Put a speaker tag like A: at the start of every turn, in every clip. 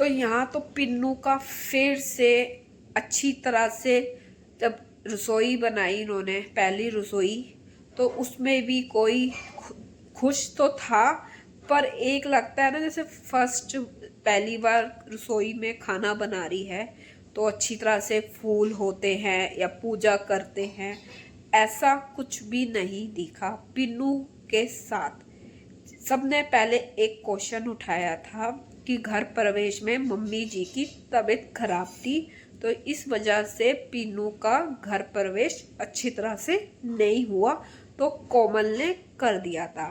A: तो यहाँ तो पिन्नू का फिर से अच्छी तरह से जब रसोई बनाई इन्होंने, पहली रसोई, तो उसमें भी कोई खुश तो था, पर एक लगता है ना जैसे फर्स्ट पहली बार रसोई में खाना बना रही है तो अच्छी तरह से फूल होते हैं या पूजा करते हैं, ऐसा कुछ भी नहीं दिखा पिन्नू के साथ। सबने पहले एक क्वेश्चन उठाया था कि घर प्रवेश में मम्मी जी की तबीयत खराब थी, तो इस वजह से पिन्नू का घर प्रवेश अच्छी तरह से नहीं हुआ, तो कोमल ने कर दिया था।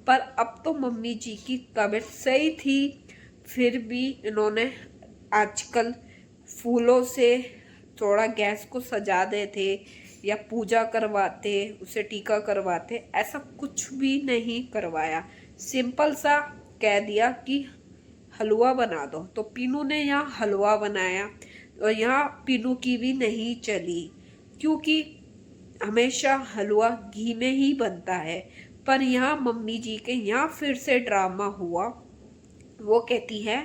A: पर अब तो मम्मी जी की तबीयत सही थी, फिर भी इन्होंने आजकल फूलों से थोड़ा गैस को सजा देते या पूजा करवाते, उसे टीका करवाते, ऐसा कुछ भी नहीं करवाया। सिंपल सा कह दिया कि हलवा बना दो, तो पीनू ने यहाँ हलवा बनाया और यहाँ पीनू की भी नहीं चली, क्योंकि हमेशा हलवा घी में ही बनता है। पर यहाँ मम्मी जी के यहाँ फिर से ड्रामा हुआ। वो कहती है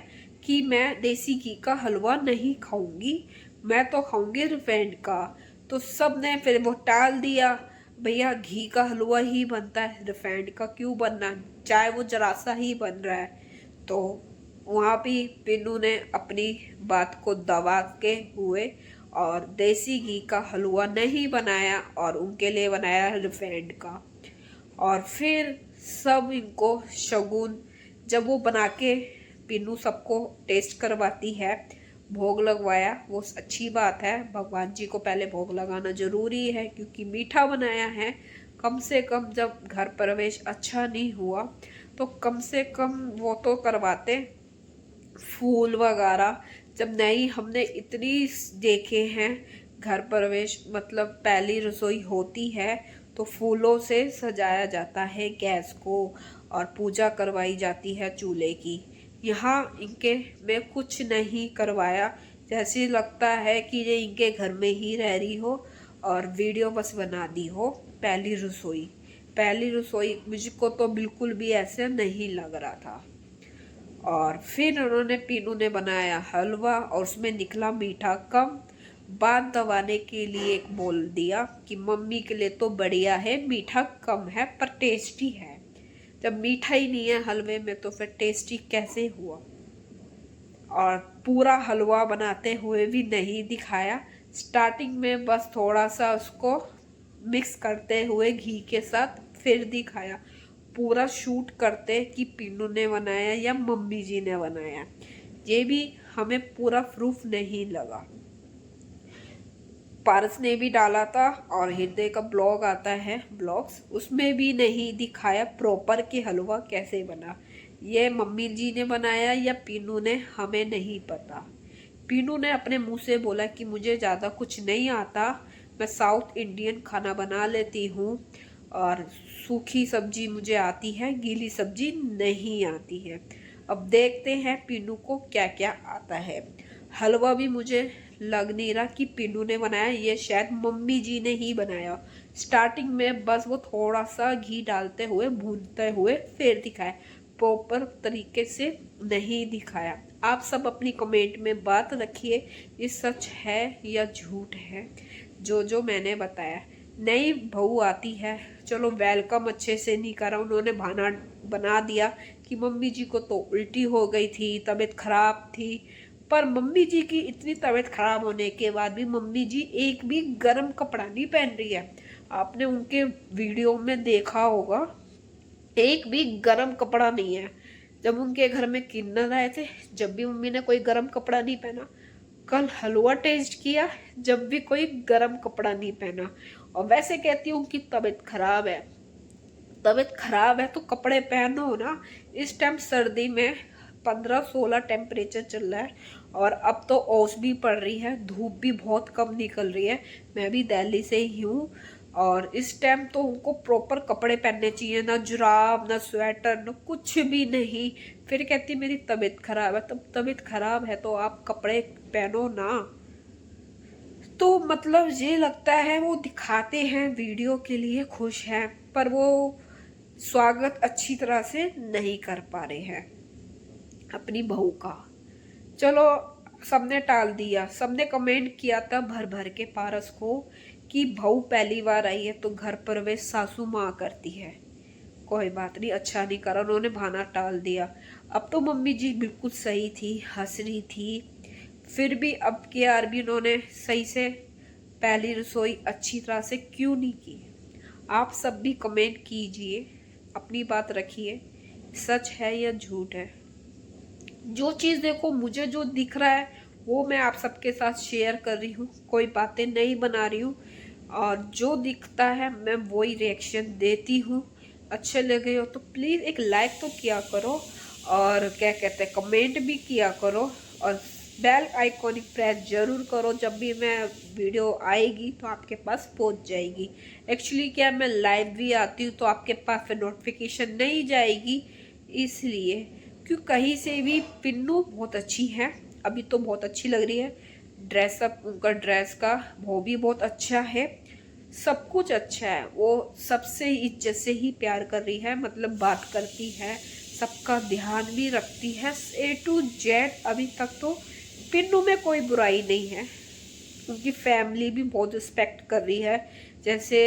A: कि मैं देसी घी का हलवा नहीं खाऊंगी, मैं तो खाऊंगी रिफाइंड का। तो सब ने फिर वो टाल दिया, भैया घी का हलवा ही बनता है, रिफाइंड का क्यों बनना, चाहे वो जरा सा ही बन रहा है। तो वहाँ भी पिन्नू ने अपनी बात को दबा के हुए और देसी घी का हलवा नहीं बनाया और उनके लिए बनाया रिफाइंड का। और फिर सब इनको शगुन जब वो बना के पिन्नू सबको टेस्ट करवाती है, भोग लगवाया, वो अच्छी बात है। भगवान जी को पहले भोग लगाना जरूरी है क्योंकि मीठा बनाया है। कम से कम जब घर प्रवेश अच्छा नहीं हुआ तो कम से कम वो तो करवाते, फूल वगैरह। जब नहीं, हमने इतनी देखे हैं घर प्रवेश मतलब पहली रसोई होती है तो फूलों से सजाया जाता है गैस को और पूजा करवाई जाती है चूल्हे की। यहाँ इनके में कुछ नहीं करवाया, जैसे लगता है कि ये इनके घर में ही रह रही हो और वीडियो बस बना दी हो। पहली रसोई मुझको तो बिल्कुल भी ऐसे नहीं लग रहा था। और फिर उन्होंने पीनू ने बनाया हलवा और उसमें निकला मीठा कम। बात दबाने के लिए एक बोल दिया कि मम्मी के लिए तो बढ़िया है, मीठा कम है पर टेस्टी है। जब मीठा ही नहीं है हलवे में तो फिर टेस्टी कैसे हुआ। और पूरा हलवा बनाते हुए भी नहीं दिखाया, स्टार्टिंग में बस थोड़ा सा उसको मिक्स करते हुए घी के साथ फिर दिखाया। पूरा शूट करते कि पिन्नू ने बनाया या मम्मी जी ने बनाया, ये भी हमें पूरा प्रूफ नहीं लगा। पारस ने भी डाला था और हृदय का ब्लॉग आता है ब्लॉग्स, उसमें भी नहीं दिखाया प्रॉपर कि हलवा कैसे बना, ये मम्मी जी ने बनाया या पीनू ने, हमें नहीं पता। पीनू ने अपने मुंह से बोला कि मुझे ज़्यादा कुछ नहीं आता, मैं साउथ इंडियन खाना बना लेती हूँ और सूखी सब्जी मुझे आती है, गीली सब्जी नहीं आती है। अब देखते हैं पीनू को क्या क्या आता है। हलवा भी मुझे लग नहीं रहा कि पिन्नू ने बनाया, ये शायद मम्मी जी ने ही बनाया। स्टार्टिंग में बस वो थोड़ा सा घी डालते हुए भूनते हुए फिर दिखाया, प्रॉपर तरीके से नहीं दिखाया। आप सब अपनी कमेंट में बात रखिए, ये सच है या झूठ है जो मैंने बताया। नई बहू आती है, चलो वेलकम अच्छे से नहीं करा, उन्होंने बहाना बना दिया कि मम्मी जी को तो उल्टी हो गई थी, तबीयत खराब थी। पर मम्मी जी की इतनी तबीयत खराब होने के बाद भी मम्मी जी एक भी गर्म कपड़ा नहीं पहन रही है। आपने उनके वीडियो में देखा होगा, एक भी गर्म कपड़ा नहीं है। जब उनके घर में किन्नर आए थे, जब भी मम्मी ने कोई गर्म कपड़ा नहीं पहना। कल हलवा टेस्ट किया, जब भी कोई गर्म कपड़ा नहीं पहना। और वैसे कहती हूँ कि तबीयत खराब है तो कपड़े पहनो ना। इस टाइम सर्दी में 15-16 टेम्परेचर चल रहा है और अब तो ओस भी पड़ रही है, धूप भी बहुत कम निकल रही है। मैं भी दिल्ली से ही हूँ और इस टाइम तो उनको प्रॉपर कपड़े पहनने चाहिए, ना जुराब ना स्वेटर ना कुछ भी नहीं। फिर कहती मेरी तबीयत खराब है, तब तबीयत खराब है तो आप कपड़े पहनो ना। तो मतलब ये लगता है वो दिखाते हैं वीडियो के लिए खुश हैं, पर वो स्वागत अच्छी तरह से नहीं कर पा रहे हैं अपनी बहू का। चलो सबने टाल दिया, सबने कमेंट किया था भर भर के पारस को कि बहू पहली बार आई है तो घर प्रवेश सासू माँ करती है। कोई बात नहीं, अच्छा नहीं करा, उन्होंने बहाना टाल दिया। अब तो मम्मी जी बिल्कुल सही थी, हंस रही थी। फिर भी अब की यार भी उन्होंने सही से पहली रसोई अच्छी तरह से क्यों नहीं की। आप सब भी कमेंट कीजिए, अपनी बात रखिए, सच है या झूठ है। जो चीज़ देखो मुझे जो दिख रहा है वो मैं आप सबके साथ शेयर कर रही हूँ, कोई बातें नहीं बना रही हूँ। और जो दिखता है मैं वही रिएक्शन देती हूँ। अच्छे लगे हो तो प्लीज़ एक लाइक तो किया करो, और क्या कहते हैं कमेंट भी किया करो, और बेल आइकॉनिक प्रेस जरूर करो। जब भी मैं वीडियो आएगी तो आपके पास पहुंच जाएगी। एक्चुअली क्या मैं लाइव भी आती हूँ तो आपके पास नोटिफिकेशन नहीं जाएगी, इसलिए। क्यों कहीं से भी पिन्नू बहुत अच्छी है, अभी तो बहुत अच्छी लग रही है। ड्रेसअप उनका ड्रेस का वो भी बहुत अच्छा है, सब कुछ अच्छा है। वो सबसे इज्जत से ही प्यार कर रही है, मतलब बात करती है, सबका ध्यान भी रखती है A to Z। अभी तक तो पिन्नू में कोई बुराई नहीं है। उनकी फैमिली भी बहुत रिस्पेक्ट कर रही है, जैसे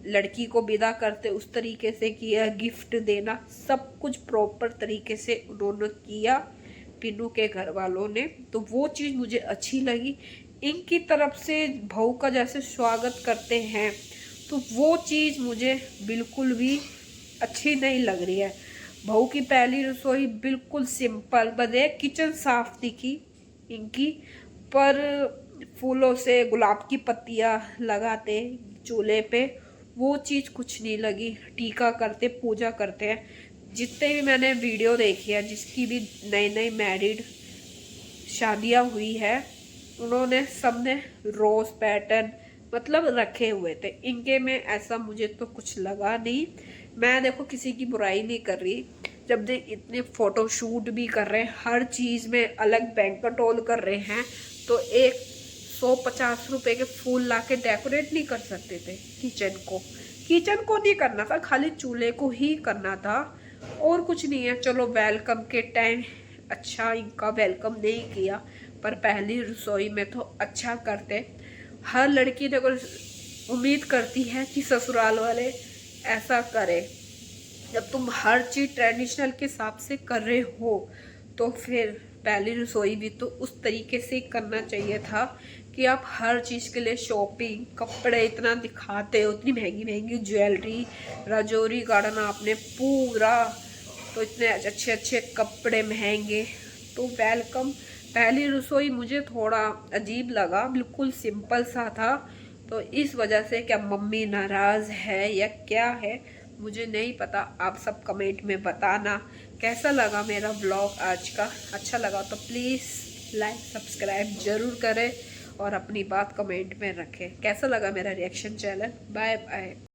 A: लड़की को विदा करते उस तरीके से किया, गिफ्ट देना सब कुछ प्रॉपर तरीके से उन्होंने किया पिन्नू के घर वालों ने। तो वो चीज़ मुझे अच्छी लगी। इनकी तरफ से बहू का जैसे स्वागत करते हैं तो वो चीज़ मुझे बिल्कुल भी अच्छी नहीं लग रही है। बहू की पहली रसोई बिल्कुल सिंपल, बस एक किचन साफ दिखी इनकी, पर फूलों से गुलाब की पत्तियां लगाते चूल्हे पे वो चीज़ कुछ नहीं लगी। टीका करते, पूजा करते हैं। जितने भी मैंने वीडियो देखी है, जिसकी भी नई नई मैरिड शादियां हुई है, उन्होंने सबने रोज पैटर्न मतलब रखे हुए थे। इनके में ऐसा मुझे तो कुछ लगा नहीं। मैं देखो किसी की बुराई नहीं कर रही, जब दे इतने फोटो शूट भी कर रहे हैं, हर चीज़ में अलग बैंक्वेट हॉल कर रहे हैं, तो एक 150 रुपए के फूल ला के डेकोरेट नहीं कर सकते थे किचन को? किचन को नहीं करना था, खाली चूल्हे को ही करना था, और कुछ नहीं है। चलो वेलकम के टाइम अच्छा इनका वेलकम नहीं किया, पर पहली रसोई में तो अच्छा करते। हर लड़की देखो उम्मीद करती है कि ससुराल वाले ऐसा करे। जब तुम हर चीज ट्रेडिशनल के हिसाब से कर रहे हो तो फिर पहली रसोई भी तो उस तरीके से करना चाहिए था कि आप हर चीज़ के लिए शॉपिंग, कपड़े इतना दिखाते हो, इतनी महंगी महंगी ज्वेलरी, राजौरी गार्डन आपने पूरा, तो इतने अच्छे अच्छे कपड़े महंगे। तो वेलकम पहली रसोई मुझे थोड़ा अजीब लगा, बिल्कुल सिंपल सा था। तो इस वजह से क्या मम्मी नाराज़ है या क्या है मुझे नहीं पता। आप सब कमेंट में बताना कैसा लगा मेरा ब्लॉग आज का। अच्छा लगा तो प्लीज़ लाइक सब्सक्राइब ज़रूर करें, और अपनी बात कमेंट में रखें। कैसा लगा मेरा रिएक्शन चैनल। Bye bye.